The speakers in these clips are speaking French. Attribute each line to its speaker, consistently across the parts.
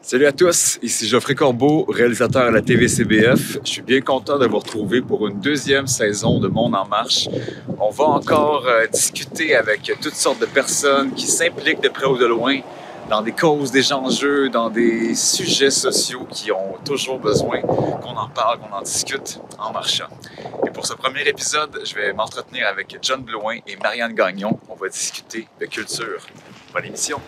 Speaker 1: Salut à tous, ici Geoffrey Corbeau, réalisateur à la TV-CBF. Je suis bien content de vous retrouver pour une deuxième saison de Monde en marche. On va encore discuter avec toutes sortes de personnes qui s'impliquent de près ou de loin dans des causes, des enjeux, dans des sujets sociaux qui ont toujours besoin qu'on en parle, qu'on en discute en marchant. Et pour ce premier épisode, je vais m'entretenir avec John Blouin et Marianne Gagnon. On va discuter de culture. Bonne émission!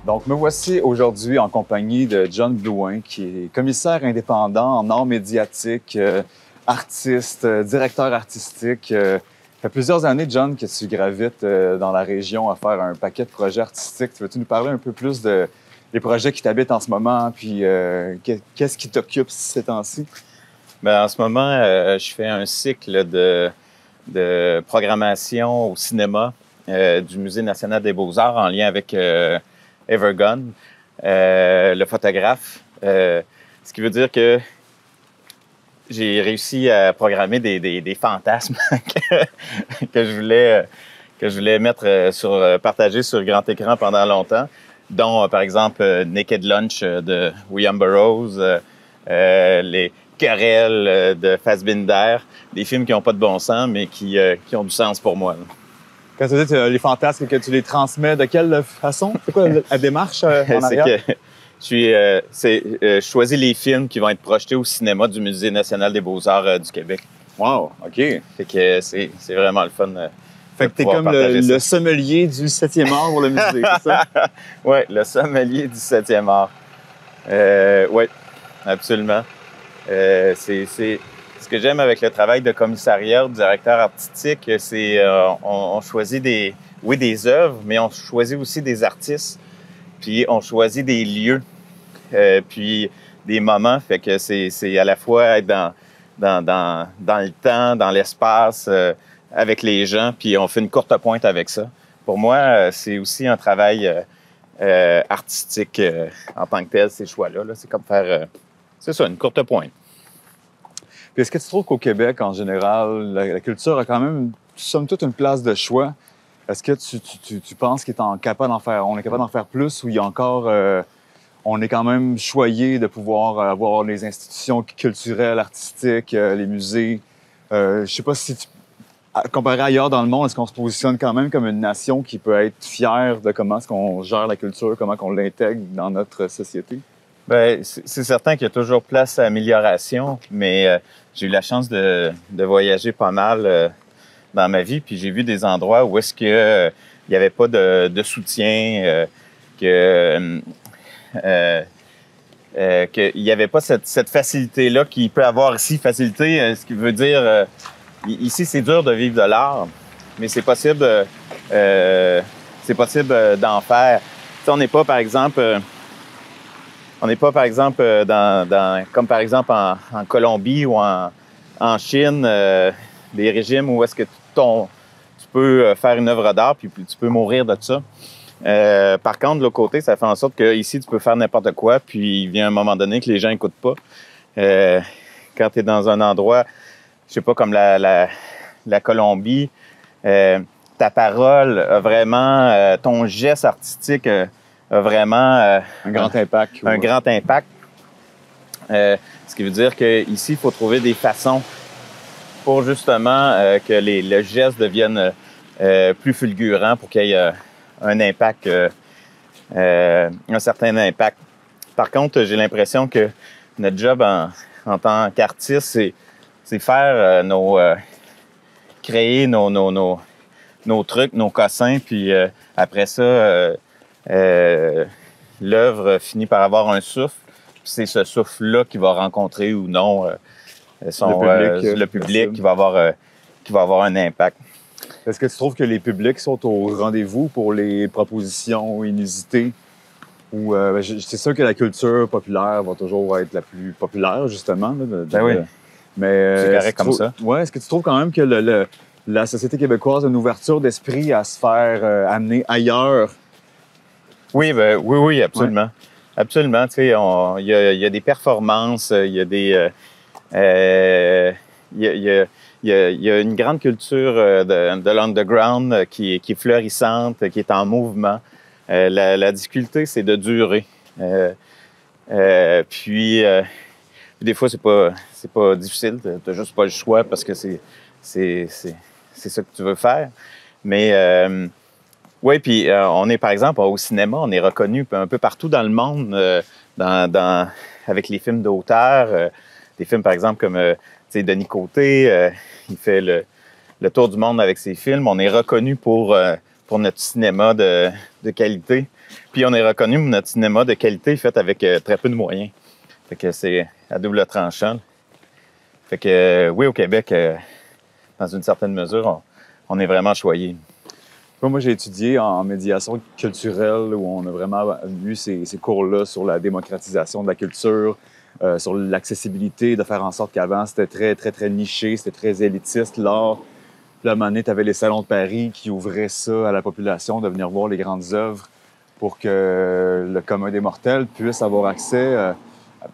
Speaker 1: Donc, me voici aujourd'hui en compagnie de John Blouin, qui est commissaire indépendant en arts médiatiques, artiste, directeur artistique. Ça fait plusieurs années, John, que tu gravites dans la région à faire un paquet de projets artistiques. Veux-tu nous parler un peu plus des projets qui t'habitent en ce moment, puis qu'est-ce qui t'occupe ces temps-ci?
Speaker 2: Bien, en ce moment, je fais un cycle de programmation au cinéma du Musée national des beaux-arts en lien avec Evergun, le photographe. Ce qui veut dire que j'ai réussi à programmer des fantasmes que je voulais partager sur grand écran pendant longtemps, dont, par exemple, Naked Lunch de William Burroughs, les querelles de Fassbinder, des films qui n'ont pas de bon sens, mais qui ont du sens pour moi.
Speaker 1: Quand tu dis les fantasmes, que tu les transmets, de quelle façon? C'est quoi la démarche en arrière?
Speaker 2: Je choisis les films qui vont être projetés au cinéma du Musée national des beaux-arts du Québec.
Speaker 1: Wow, OK.
Speaker 2: Fait que c'est vraiment le fun.
Speaker 1: Fait que t'es comme le sommelier du 7e art pour le musée, c'est ça?
Speaker 2: Oui, le sommelier du 7e art. Oui, absolument. Ce que j'aime avec le travail de commissariat, de directeur artistique, c'est on choisit des œuvres, mais on choisit aussi des artistes, puis on choisit des lieux, puis des moments. Fait que c'est à la fois être dans le temps, dans l'espace, avec les gens, puis on fait une courte pointe avec ça. Pour moi, c'est aussi un travail artistique en tant que tel, ces choix-là. C'est comme faire, c'est ça, une courte pointe.
Speaker 1: Puis est-ce que tu trouves qu'au Québec, en général, la culture a quand même, somme toute, une place de choix? Est-ce que tu penses qu'on est capable d'en faire plus ou il y a encore, on est quand même choyé de pouvoir avoir les institutions culturelles, artistiques, les musées? Je sais pas si comparé ailleurs dans le monde, est-ce qu'on se positionne quand même comme une nation qui peut être fière de comment est-ce qu'on gère la culture, comment on l'intègre dans notre société?
Speaker 2: Bien, c'est certain qu'il y a toujours place à amélioration, mais j'ai eu la chance de voyager pas mal dans ma vie, puis j'ai vu des endroits où est-ce que il n'y avait pas de soutien, qu'il n'y avait pas cette facilité-là qu'il peut avoir ici. Facilité, ce qui veut dire, ici, c'est dur de vivre de l'art, mais c'est possible d'en faire. T'sais, on n'est pas, par exemple... comme par exemple en Colombie ou en Chine, des régimes où est-ce que tu peux faire une œuvre d'art puis tu peux mourir de ça. Par contre, de l'autre côté, ça fait en sorte qu'ici, tu peux faire n'importe quoi, puis il vient un moment donné que les gens n'écoutent pas. Quand tu es dans un endroit, je sais pas, comme la Colombie, ta parole a vraiment, ton geste artistique a vraiment
Speaker 1: un grand impact.
Speaker 2: Un grand impact. Ce qui veut dire qu'ici, il faut trouver des façons pour justement que le geste devienne plus fulgurant pour qu'il y ait un impact, un certain impact. Par contre, j'ai l'impression que notre job en tant qu'artiste, c'est faire créer nos trucs, nos cossins, puis après ça, l'œuvre finit par avoir un souffle. C'est ce souffle-là qui va rencontrer ou non le public qui va avoir un impact.
Speaker 1: Est-ce que tu trouves que les publics sont au rendez-vous pour les propositions inusitées? Où c'est sûr que la culture populaire va toujours être la plus populaire, justement. Là,
Speaker 2: Ben oui.
Speaker 1: Mais
Speaker 2: c'est correct comme ça.
Speaker 1: Ouais, est-ce que tu trouves quand même que la société québécoise a une ouverture d'esprit à se faire amener ailleurs?
Speaker 2: Oui, oui, absolument. Ouais. Absolument. Tu sais, il y a des performances, il y a des... il y a une grande culture de l'underground qui est florissante, qui est en mouvement. La difficulté, c'est de durer. Puis, des fois, c'est pas difficile. T'as juste pas le choix parce que c'est ça que tu veux faire. Mais oui, puis on est, par exemple, au cinéma, on est reconnu un peu partout dans le monde avec les films d'auteur. Des films, par exemple, comme Denis Côté, il fait le tour du monde avec ses films. On est reconnu pour notre cinéma de qualité. Puis on est reconnu pour notre cinéma de qualité fait avec très peu de moyens. Fait que c'est à double tranchant. Fait que oui, au Québec, dans une certaine mesure, on est vraiment choyé.
Speaker 1: Moi, j'ai étudié en médiation culturelle où on a vraiment eu ces cours-là sur la démocratisation de la culture, sur l'accessibilité, de faire en sorte qu'avant, c'était très, très, très niché, c'était très élitiste, l'art. Puis là, à un moment donné, tu avais les salons de Paris qui ouvraient ça à la population, de venir voir les grandes œuvres pour que le commun des mortels puisse avoir accès,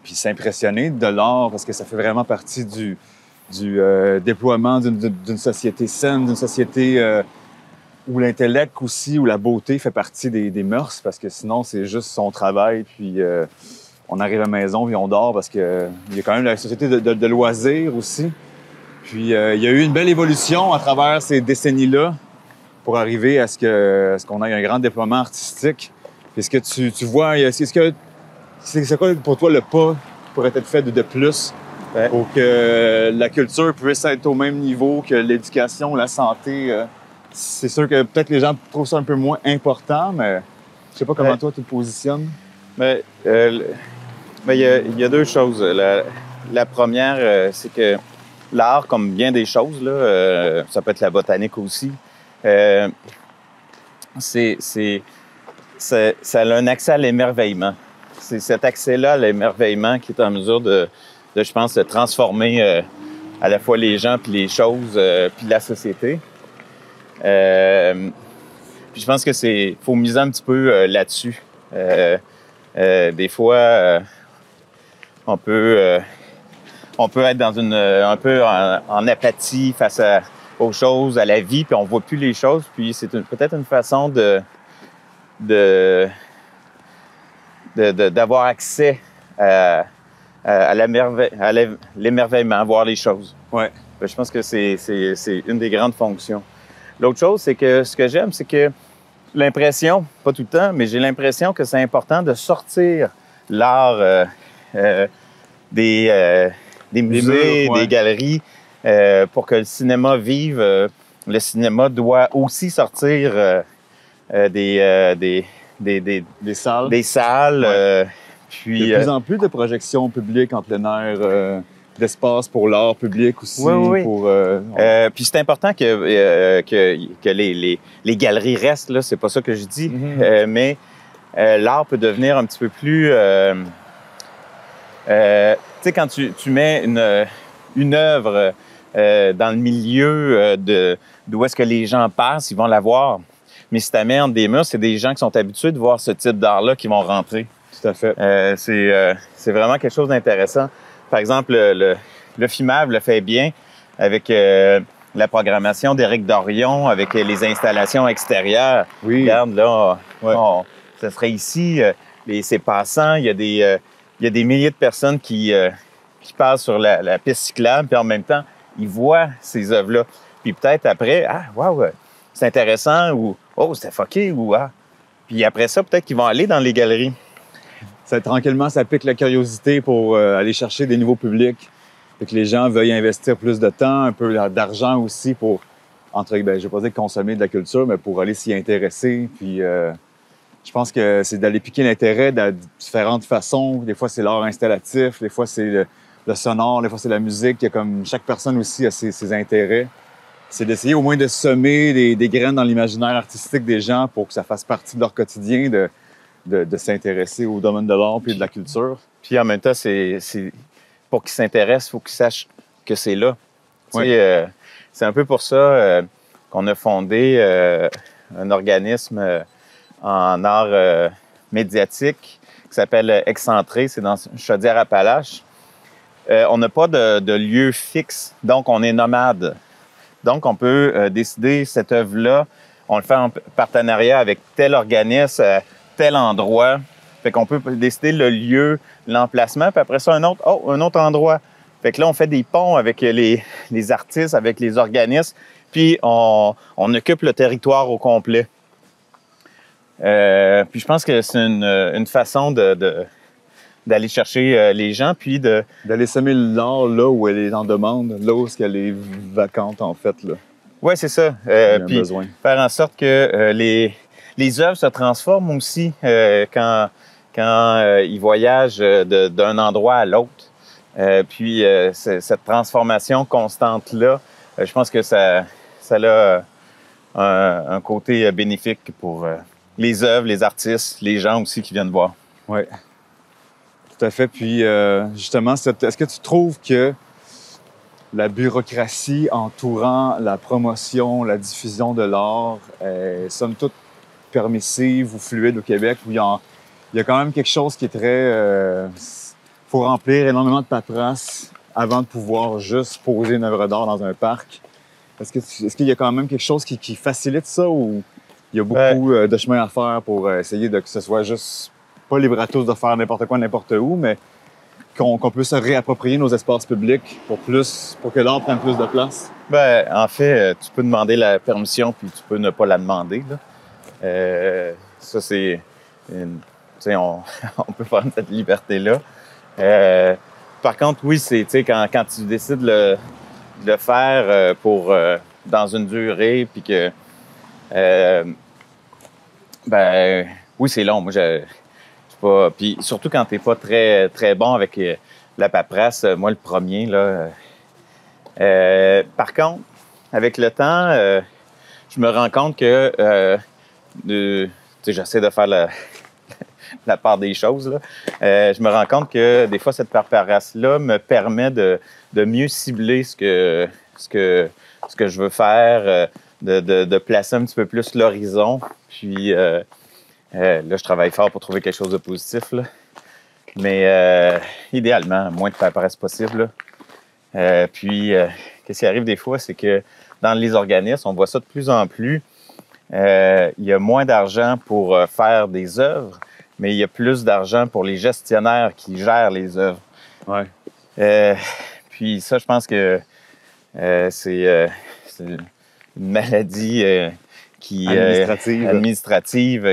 Speaker 1: puis s'impressionner de l'art, parce que ça fait vraiment partie du déploiement d'une société saine, d'une société où l'intellect aussi, où la beauté fait partie des mœurs, parce que sinon, c'est juste son travail, puis on arrive à la maison, puis on dort, parce qu'il y a quand même la société de loisirs aussi. Puis il y a eu une belle évolution à travers ces décennies-là pour arriver à ce qu'on ait un grand déploiement artistique. Est-ce que tu vois, c'est quoi pour toi le pas qui pourrait être fait de plus pour que la culture puisse être au même niveau que l'éducation, la santé? C'est sûr que peut-être les gens trouvent ça un peu moins important, mais je sais pas comment toi tu te positionnes.
Speaker 2: Mais il y a deux choses. La première, c'est que l'art, comme bien des choses, là, ça peut être la botanique aussi, ça a un accès à l'émerveillement. C'est cet accès-là à l'émerveillement qui est en mesure de je pense, de transformer à la fois les gens puis les choses puis la société. Puis je pense que faut miser un petit peu là-dessus. Des fois, on peut être dans un peu en apathie face aux choses, à la vie, puis on voit plus les choses. Puis c'est peut-être une façon d'avoir accès à l'émerveillement, à voir les choses.
Speaker 1: Ouais.
Speaker 2: Je pense que c'est une des grandes fonctions. L'autre chose, c'est que ce que j'aime, c'est que l'impression, pas tout le temps, mais j'ai l'impression que c'est important de sortir l'art des musées, des galeries, pour que le cinéma vive. Le cinéma doit aussi sortir des
Speaker 1: salles.
Speaker 2: Des salles.
Speaker 1: Ouais.
Speaker 2: Puis,
Speaker 1: il y a de plus en plus de projections publiques en plein air, d'espace pour l'art public aussi.
Speaker 2: Oui. Puis c'est important que les galeries restent, là, c'est pas ça que je dis, mais l'art peut devenir un petit peu plus... tu sais, quand tu mets une œuvre dans le milieu d'où est-ce que les gens passent, ils vont la voir. Mais si tu amènes des murs, c'est des gens qui sont habitués de voir ce type d'art-là qui vont rentrer.
Speaker 1: Tout à fait.
Speaker 2: C'est vraiment quelque chose d'intéressant. Par exemple, le FIMAV le fait bien avec la programmation d'Éric Dorion, avec les installations extérieures.
Speaker 1: Oui.
Speaker 2: Regarde, là, ça serait ici, ces passants, il y a des milliers de personnes qui passent sur la piste cyclable, puis en même temps, ils voient ces œuvres-là. Puis peut-être après, c'est intéressant, ou c'était fucké, ou Puis après ça, peut-être qu'ils vont aller dans les galeries.
Speaker 1: Tranquillement, ça pique la curiosité pour aller chercher des nouveaux publics. Et que les gens veuillent investir plus de temps, un peu d'argent aussi pour, je ne vais pas dire consommer de la culture, mais pour aller s'y intéresser. Puis je pense que c'est d'aller piquer l'intérêt de différentes façons. Des fois, c'est l'art installatif, des fois, c'est le sonore, des fois, c'est la musique. Il y a comme chaque personne aussi a ses intérêts. C'est d'essayer au moins de semer des graines dans l'imaginaire artistique des gens pour que ça fasse partie de leur quotidien, de s'intéresser au domaine de l'art puis de la culture.
Speaker 2: Puis en même temps, pour qu'ils s'intéressent, il faut qu'ils sachent que c'est là.
Speaker 1: Oui.
Speaker 2: C'est un peu pour ça qu'on a fondé un organisme en art médiatique qui s'appelle Excentré. C'est dans Chaudière-Appalaches. On n'a pas de lieu fixe, donc on est nomade. Donc, on peut décider cette œuvre-là, on le fait en partenariat avec tel organisme, tel endroit. Fait qu'on peut décider le lieu, l'emplacement, puis après ça, un autre endroit. Fait que là, on fait des ponts avec les artistes, avec les organismes, puis on occupe le territoire au complet. Puis je pense que c'est une façon d'aller chercher les gens, puis
Speaker 1: d'aller semer l'art là où elle est en demande, là où elle est vacante, en fait.
Speaker 2: Oui, c'est ça. Puis faire en sorte que les œuvres se transforment aussi quand ils voyagent d'un endroit à l'autre. Puis cette transformation constante-là, je pense que ça a un côté bénéfique pour les œuvres, les artistes, les gens aussi qui viennent voir.
Speaker 1: Oui, tout à fait. Puis justement, est-ce que tu trouves que la bureaucratie entourant la promotion, la diffusion de l'art est somme toute permissive ou fluide au Québec, où il y a quand même quelque chose qui est très... faut remplir énormément de paperasse avant de pouvoir juste poser une œuvre d'art dans un parc. Est-ce qu'il y a quand même quelque chose qui facilite ça, ou il y a beaucoup de chemin à faire pour essayer que ce soit juste pas libre à tous de faire n'importe quoi, n'importe où, mais qu'on peut se réapproprier nos espaces publics pour que l'art prenne plus de place?
Speaker 2: Ben, en fait, tu peux demander la permission, puis tu peux ne pas la demander, là. Ça, c'est... Tu sais, on peut prendre cette liberté-là. Par contre, oui, c'est, tu sais, quand tu décides de le faire dans une durée, puis que... ben, oui, c'est long. Moi, puis surtout quand t'es pas très, très bon avec la paperasse, moi, le premier, là... par contre, avec le temps, je me rends compte que... tu sais, j'essaie de faire la part des choses, là. Je me rends compte que des fois, cette paperasse-là me permet de mieux cibler ce que je veux faire, de placer un petit peu plus l'horizon. Puis là, je travaille fort pour trouver quelque chose de positif, là. Mais idéalement, moins de paperasse possible, là. Puis, qu'est-ce qui arrive des fois, c'est que dans les organismes, on voit ça de plus en plus. Il y a moins d'argent pour faire des œuvres, mais il y a plus d'argent pour les gestionnaires qui gèrent les œuvres.
Speaker 1: Ouais.
Speaker 2: Puis ça, je pense que c'est une maladie administrative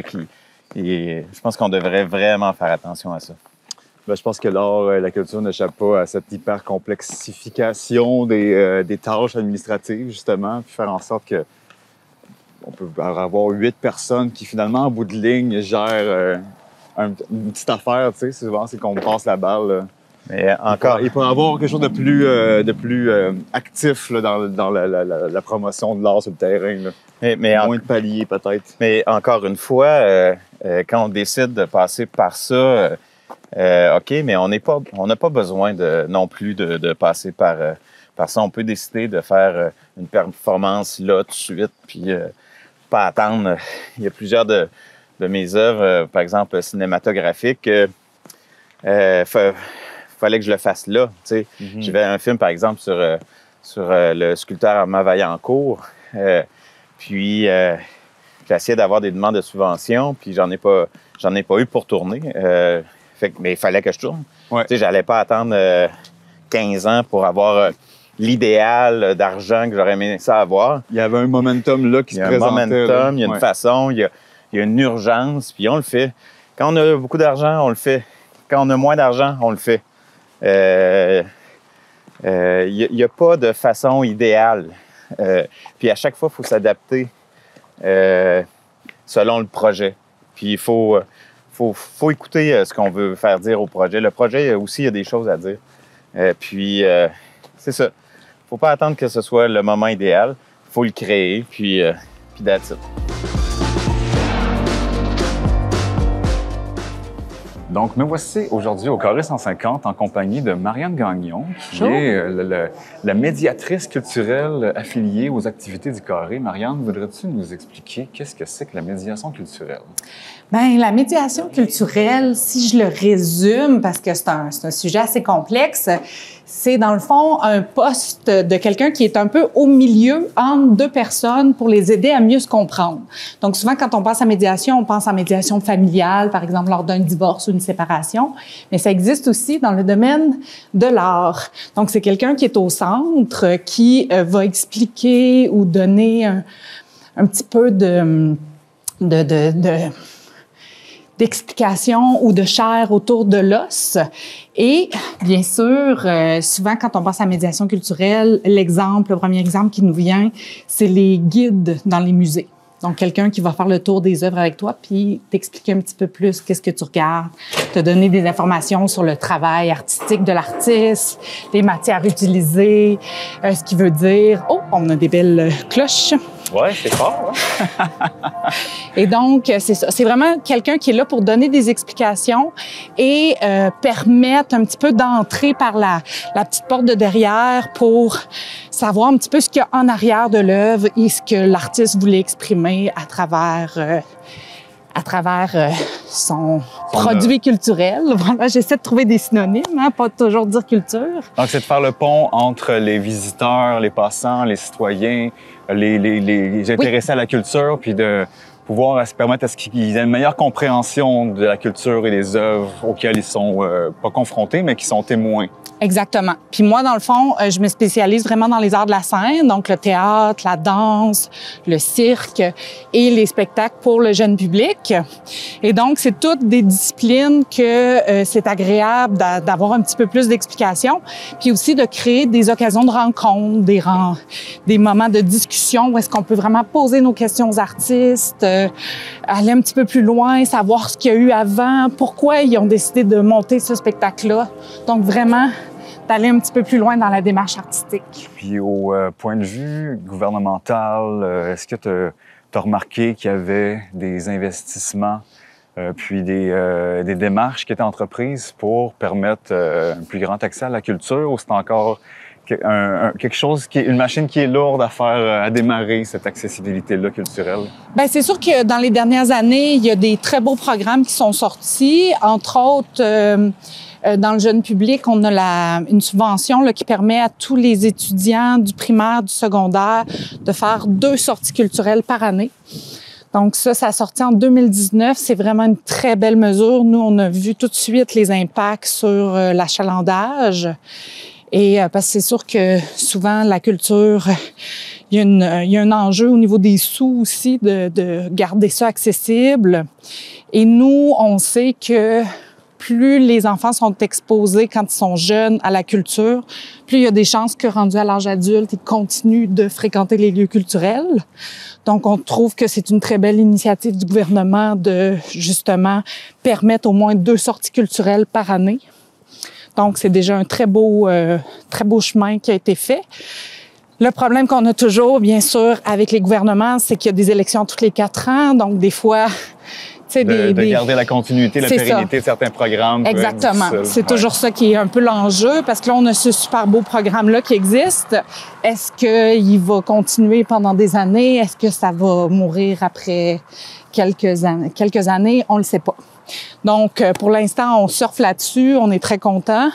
Speaker 2: et je pense qu'on devrait vraiment faire attention à ça.
Speaker 1: Ben, je pense que l'art et la culture n'échappent pas à cette hyper-complexification des tâches administratives, justement, puis faire en sorte que on peut avoir 8 personnes qui, finalement, en bout de ligne, gèrent une petite affaire, tu sais. Souvent, c'est qu'on passe la balle, là.
Speaker 2: Mais encore...
Speaker 1: Il peut y avoir quelque chose de plus actif là, dans la promotion de l'art sur le terrain, là.
Speaker 2: Mais
Speaker 1: moins de paliers, peut-être.
Speaker 2: Mais encore une fois, quand on décide de passer par ça, OK, mais on n'a pas besoin non plus de passer par ça. On peut décider de faire une performance là tout de suite, puis pas attendre. Il y a plusieurs de mes œuvres, par exemple cinématographiques, fallait que je le fasse là. Tu sais. Mm-hmm. J'avais un film, par exemple, sur le sculpteur Armand Vaillancourt. Puis j'ai essayé d'avoir des demandes de subvention, puis j'en ai pas eu pour tourner. Mais il fallait que je tourne.
Speaker 1: Ouais.
Speaker 2: Tu sais, j'allais pas attendre 15 ans pour avoir l'idéal d'argent que j'aurais aimé ça avoir.
Speaker 1: Il y avait un momentum là qui se présentait.
Speaker 2: Il y a un momentum, il y a une façon, il y a une urgence, puis on le fait. Quand on a beaucoup d'argent, on le fait. Quand on a moins d'argent, on le fait. Il n'y a pas de façon idéale. Puis à chaque fois, il faut s'adapter selon le projet. Puis il faut écouter ce qu'on veut faire dire au projet. Le projet aussi, il y a des choses à dire. Puis c'est ça. Il ne faut pas attendre que ce soit le moment idéal. Il faut le créer, puis that's it.
Speaker 1: Donc, me voici aujourd'hui au Carré 150 en compagnie de Marianne Gagnon, qui est la médiatrice culturelle affiliée aux activités du Carré. Marianne, voudrais-tu nous expliquer qu'est-ce que c'est que la médiation culturelle?
Speaker 3: Bien, la médiation culturelle, si je le résume, parce que c'est un sujet assez complexe, c'est dans le fond un poste de quelqu'un qui est un peu au milieu entre deux personnes pour les aider à mieux se comprendre. Donc souvent, quand on pense à médiation, on pense à médiation familiale, par exemple lors d'un divorce ou une séparation, mais ça existe aussi dans le domaine de l'art. Donc c'est quelqu'un qui est au centre, qui va expliquer ou donner un petit peu d'explications ou de chair autour de l'os. Et bien sûr, souvent quand on pense à médiation culturelle, le premier exemple qui nous vient, c'est les guides dans les musées. Donc, quelqu'un qui va faire le tour des œuvres avec toi, puis t'expliquer un petit peu plus qu'est-ce que tu regardes, te donner des informations sur le travail artistique de l'artiste, les matières utilisées, ce qui veut dire... Oh, on a des belles cloches.
Speaker 1: Ouais, c'est fort. Hein?
Speaker 3: Et donc, c'est ça. C'est vraiment quelqu'un qui est là pour donner des explications et permettre un petit peu d'entrer par la petite porte de derrière pour savoir un petit peu ce qu'il y a en arrière de l'œuvre et ce que l'artiste voulait exprimer à travers son produit culturel. Voilà, j'essaie de trouver des synonymes, hein, pas toujours dire culture.
Speaker 1: Donc, c'est de faire le pont entre les visiteurs, les passants, les citoyens, les intéressés à la culture, puis de pouvoir se permettre à ce qu'ils aient une meilleure compréhension de la culture et des œuvres auxquelles ils sont pas confrontés, mais qui sont témoins.
Speaker 3: Exactement. Puis moi, dans le fond, je me spécialise vraiment dans les arts de la scène, donc le théâtre, la danse, le cirque et les spectacles pour le jeune public. Et donc, c'est toutes des disciplines que c'est agréable d'avoir un petit peu plus d'explications, puis aussi de créer des occasions de rencontres, des moments de discussion où est-ce qu'on peut vraiment poser nos questions aux artistes, aller un petit peu plus loin, savoir ce qu'il y a eu avant, pourquoi ils ont décidé de monter ce spectacle-là. Donc, vraiment, d'aller un petit peu plus loin dans la démarche artistique.
Speaker 1: Puis au point de vue gouvernemental, est-ce que tu as remarqué qu'il y avait des investissements puis des démarches qui étaient entreprises pour permettre un plus grand accès à la culture, ou c'est encore quelque chose une machine qui est lourde à faire, à démarrer cette accessibilité-là culturelle? Bien,
Speaker 3: c'est sûr que dans les dernières années, il y a des très beaux programmes qui sont sortis. Entre autres, dans le jeune public, on a une subvention là, qui permet à tous les étudiants du primaire, du secondaire de faire 2 sorties culturelles par année. Donc ça a sorti en 2019. C'est vraiment une très belle mesure. Nous, on a vu tout de suite les impacts sur l'achalandage. Et parce que c'est sûr que souvent, la culture, il y a un enjeu au niveau des sous aussi de garder ça accessible. Et nous, on sait que plus les enfants sont exposés quand ils sont jeunes à la culture, plus il y a des chances que, rendus à l'âge adulte, ils continuent de fréquenter les lieux culturels. Donc, on trouve que c'est une très belle initiative du gouvernement de, justement, permettre au moins 2 sorties culturelles par année. Donc, c'est déjà un très beau chemin qui a été fait. Le problème qu'on a toujours, bien sûr, avec les gouvernements, c'est qu'il y a des élections tous les 4 ans. Donc, des fois...
Speaker 1: De garder la continuité, la pérennité de certains programmes.
Speaker 3: Exactement. C'est toujours ça qui est un peu l'enjeu, parce que là, on a ce super beau programme-là qui existe. Est-ce qu'il va continuer pendant des années? Est-ce que ça va mourir après quelques années? On le sait pas. Donc, pour l'instant, on surfe là-dessus. On est très contents.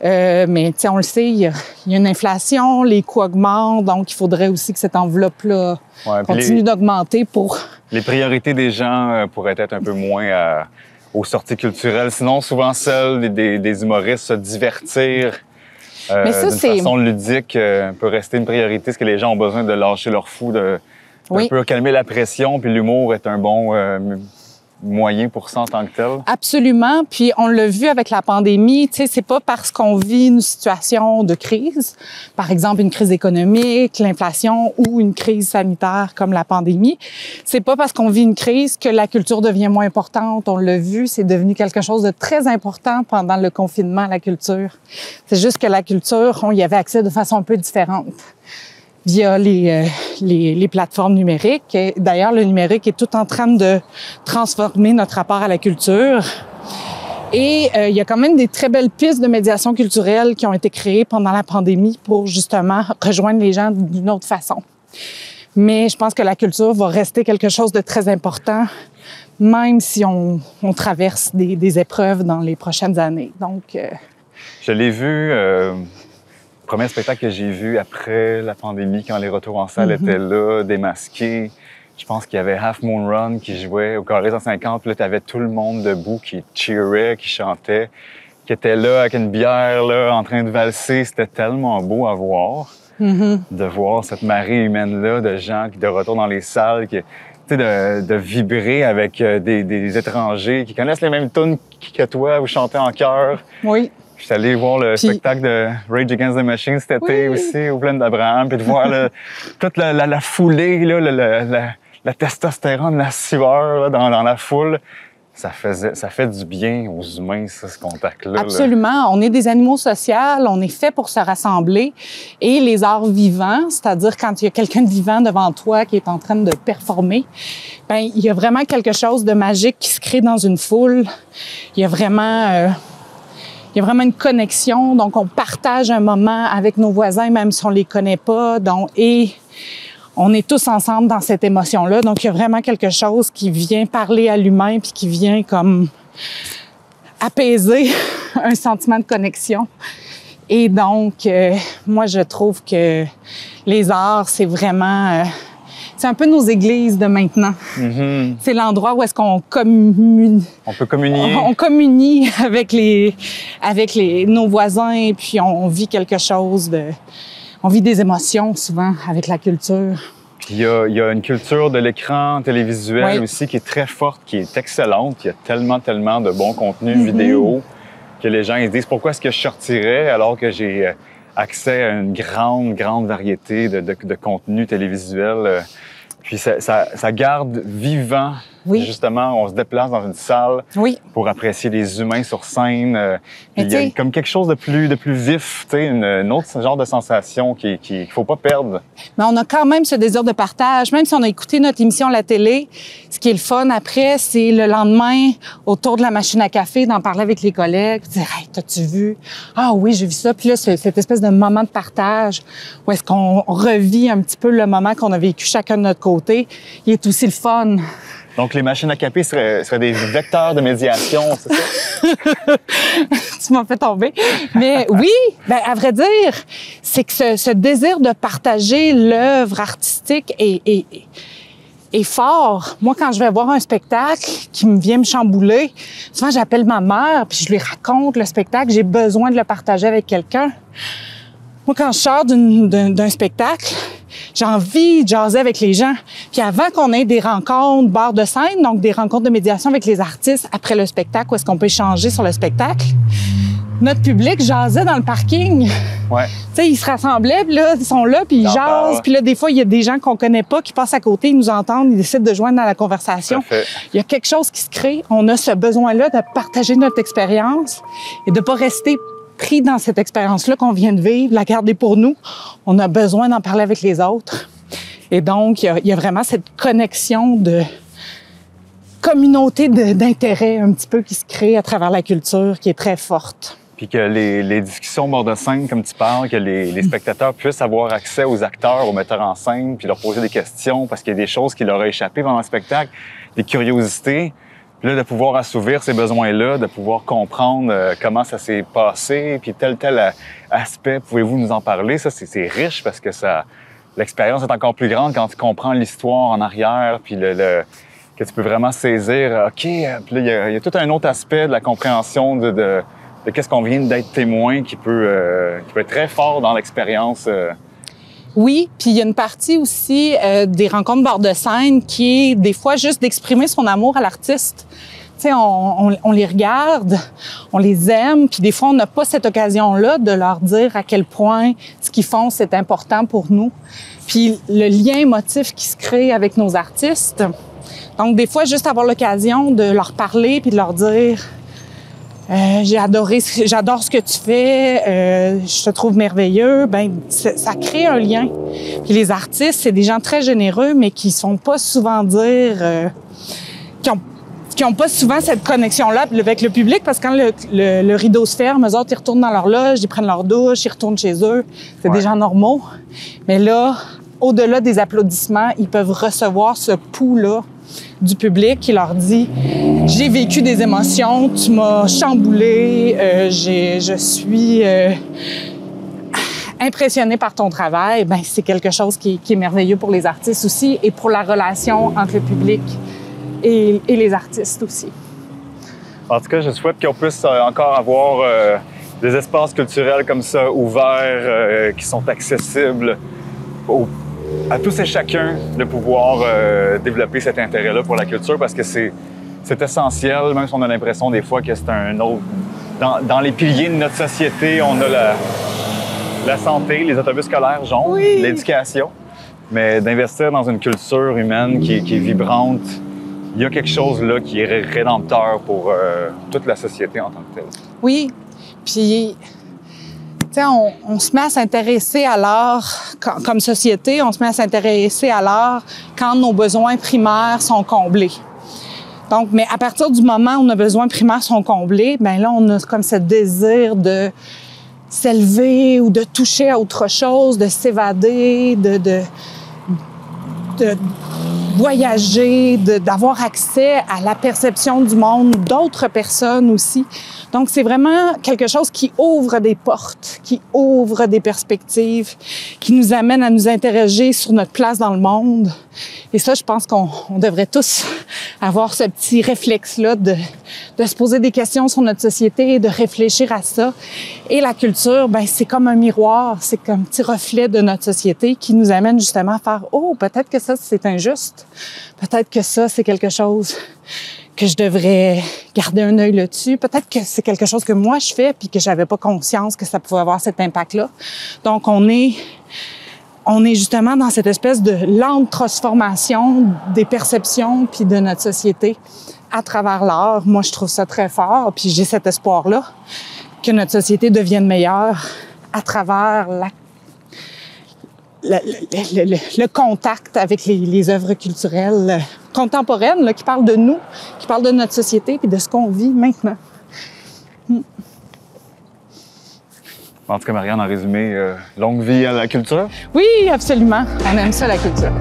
Speaker 3: Mais on le sait, il y a une inflation, les coûts augmentent, donc il faudrait aussi que cette enveloppe-là continue d'augmenter pour...
Speaker 1: Les priorités des gens pourraient être un peu moins aux sorties culturelles. Sinon, souvent, celles des humoristes, se divertir d'une façon ludique peut rester une priorité, parce que les gens ont besoin de lâcher leur fou, un peu calmer la pression, puis l'humour est un bon... moyen pour ça en tant que tel?
Speaker 3: Absolument. Puis on l'a vu avec la pandémie, tu sais, c'est pas parce qu'on vit une situation de crise, par exemple une crise économique, l'inflation ou une crise sanitaire comme la pandémie, c'est pas parce qu'on vit une crise que la culture devient moins importante. On l'a vu, c'est devenu quelque chose de très important pendant le confinement, la culture. C'est juste que la culture, on y avait accès de façon un peu différente via les plateformes numériques. D'ailleurs, le numérique est tout en train de transformer notre rapport à la culture. Et il y a quand même des très belles pistes de médiation culturelle qui ont été créées pendant la pandémie pour justement rejoindre les gens d'une autre façon. Mais je pense que la culture va rester quelque chose de très important, même si on traverse des épreuves dans les prochaines années. Donc,
Speaker 4: je l'ai vu, le premier spectacle que j'ai vu après la pandémie, quand les retours en salle étaient là, démasqués. Je pense qu'il y avait Half Moon Run qui jouait au Carré 150. Puis là, t'avais tout le monde debout qui cheerait, qui chantait, qui était là avec une bière, là, en train de valser. C'était tellement beau à voir, de voir cette marée humaine-là, de gens qui de retour dans les salles, qui, de vibrer avec des étrangers qui connaissent les mêmes tunes que toi, vous chantez en chœur.
Speaker 3: oui.
Speaker 4: Je suis allé voir le spectacle de Rage Against the Machine cet été aussi, au Plein d'Abraham, puis de voir toute la foulée, là, la testostérone, la sueur là, dans la foule. Ça fait du bien aux humains, ça, ce contact-là.
Speaker 3: Absolument. On est des animaux sociaux, on est fait pour se rassembler. Et les arts vivants, c'est-à-dire quand il y a quelqu'un de vivant devant toi qui est en train de performer, ben il y a vraiment quelque chose de magique qui se crée dans une foule. Il y a vraiment une connexion. Donc, on partage un moment avec nos voisins, même si on les connaît pas. Et on est tous ensemble dans cette émotion-là. Donc, il y a vraiment quelque chose qui vient parler à l'humain puis qui vient comme apaiser un sentiment de connexion. Et donc, moi, je trouve que les arts, c'est vraiment... c'est un peu nos églises de maintenant. C'est l'endroit où est-ce qu'on communie.
Speaker 4: On peut communier.
Speaker 3: On communie avec nos voisins et puis on vit quelque chose on vit des émotions souvent avec la culture.
Speaker 4: Puis il y a une culture de l'écran télévisuel aussi qui est très forte, qui est excellente. Il y a tellement de bons contenus vidéo que les gens ils se disent pourquoi est-ce que je sortirais alors que j'ai accès à une grande variété de contenus télévisuels. Puis ça garde vivant.
Speaker 3: Oui.
Speaker 4: Justement, on se déplace dans une salle pour apprécier les humains sur scène. Il y a comme quelque chose de plus vif, un autre genre de sensation qu'il faut pas perdre.
Speaker 3: Mais on a quand même ce désir de partage. Même si on a écouté notre émission à la télé, ce qui est le fun après, c'est le lendemain, autour de la machine à café, d'en parler avec les collègues, de dire « Hey, t'as-tu vu? Ah oui, j'ai vu ça. » Puis là, cette espèce de moment de partage où est-ce qu'on revit un petit peu le moment qu'on a vécu chacun de notre côté, il est aussi le fun.
Speaker 4: Donc, les machines à café seraient des vecteurs de médiation, c'est ça?
Speaker 3: Tu m'as fait tomber. Mais oui, à vrai dire, c'est que ce désir de partager l'œuvre artistique est fort. Moi, quand je vais voir un spectacle qui me vient me chambouler, souvent, j'appelle ma mère puis je lui raconte le spectacle. J'ai besoin de le partager avec quelqu'un. Moi, quand je sors d'un spectacle, j'ai envie de jaser avec les gens. Puis avant qu'on ait des rencontres bord de scène, donc des rencontres de médiation avec les artistes après le spectacle, où est-ce qu'on peut échanger sur le spectacle, notre public jasait dans le parking.
Speaker 4: Ouais.
Speaker 3: Tu sais, ils se rassemblaient, puis là, ils sont là, puis ils jasent. Puis là, des fois, il y a des gens qu'on connaît pas qui passent à côté, ils nous entendent, ils décident de joindre dans la conversation. Il y a quelque chose qui se crée. On a ce besoin-là de partager notre expérience et de pas rester pris dans cette expérience-là qu'on vient de vivre, la garder pour nous. On a besoin d'en parler avec les autres. Et donc, il y a vraiment cette connexion de communauté d'intérêt un petit peu qui se crée à travers la culture, qui est très forte.
Speaker 4: Puis que les discussions bord de scène, comme tu parles, que les spectateurs puissent avoir accès aux acteurs, aux metteurs en scène, puis leur poser des questions parce qu'il y a des choses qui leur ont échappé pendant le spectacle, des curiosités. Puis là, de pouvoir assouvir ces besoins-là, de pouvoir comprendre comment ça s'est passé, puis tel aspect, pouvez-vous nous en parler? Ça, c'est riche parce que l'expérience est encore plus grande quand tu comprends l'histoire en arrière, puis que tu peux vraiment saisir, OK, puis là, il y a tout un autre aspect de la compréhension de qu'est-ce qu'on vient d'être témoin qui peut être très fort dans l'expérience.
Speaker 3: Oui, puis il y a une partie aussi des rencontres bord de scène qui est des fois juste d'exprimer son amour à l'artiste. Tu sais, on les regarde, on les aime, puis des fois on n'a pas cette occasion-là de leur dire à quel point ce qu'ils font c'est important pour nous. Puis le lien émotif qui se crée avec nos artistes. Donc des fois juste avoir l'occasion de leur parler puis de leur dire j'adore ce que tu fais, je te trouve merveilleux, ça crée un lien. Puis les artistes, c'est des gens très généreux, mais qui ne sont pas souvent dire, qui qui n'ont pas souvent cette connexion-là avec le public, parce que quand le rideau se ferme, eux autres, ils retournent dans leur loge, ils prennent leur douche, ils retournent chez eux. C'est des gens normaux. Mais là, au-delà des applaudissements, ils peuvent recevoir ce pouls-là du public qui leur dit « J'ai vécu des émotions, tu m'as chamboulé, je suis impressionnée par ton travail. » Ben, c'est quelque chose qui est merveilleux pour les artistes aussi et pour la relation entre le public et les artistes aussi.
Speaker 4: En tout cas, je souhaite qu'on puisse encore avoir des espaces culturels comme ça, ouverts, qui sont accessibles à tous et chacun de pouvoir développer cet intérêt-là pour la culture, parce que c'est essentiel, même si on a l'impression des fois que c'est un autre... Dans les piliers de notre société, on a la santé, les autobus scolaires jaunes, oui, l'éducation, mais d'investir dans une culture humaine qui est vibrante, il y a quelque chose là qui est rédempteur pour toute la société en tant que telle.
Speaker 3: Oui, puis... Tu sais, on se met à s'intéresser à l'art, comme société, on se met à s'intéresser à l'art quand nos besoins primaires sont comblés. Donc, mais à partir du moment où nos besoins primaires sont comblés, ben là, on a comme ce désir de s'élever ou de toucher à autre chose, de s'évader, de voyager, d'avoir accès à la perception du monde d'autres personnes aussi. Donc, c'est vraiment quelque chose qui ouvre des portes, qui ouvre des perspectives, qui nous amène à nous interroger sur notre place dans le monde. Et ça, je pense qu'on devrait tous avoir ce petit réflexe-là de se poser des questions sur notre société et de réfléchir à ça. Et la culture, ben c'est comme un miroir, c'est comme un petit reflet de notre société qui nous amène justement à faire « Oh, peut-être que ça, c'est injuste. Peut-être que ça, c'est quelque chose que je devrais garder un œil là-dessus. Peut-être que c'est quelque chose que moi, je fais puis que j'avais pas conscience que ça pouvait avoir cet impact-là. » Donc, on est justement dans cette espèce de lente transformation des perceptions puis de notre société à travers l'art. Moi, je trouve ça très fort, puis j'ai cet espoir-là que notre société devienne meilleure à travers le contact avec les œuvres culturelles contemporaines là, qui parlent de nous, qui parlent de notre société puis de ce qu'on vit maintenant.
Speaker 4: En tout cas, Marianne, en résumé, longue vie à la culture?
Speaker 3: Oui, absolument. On aime ça, la culture.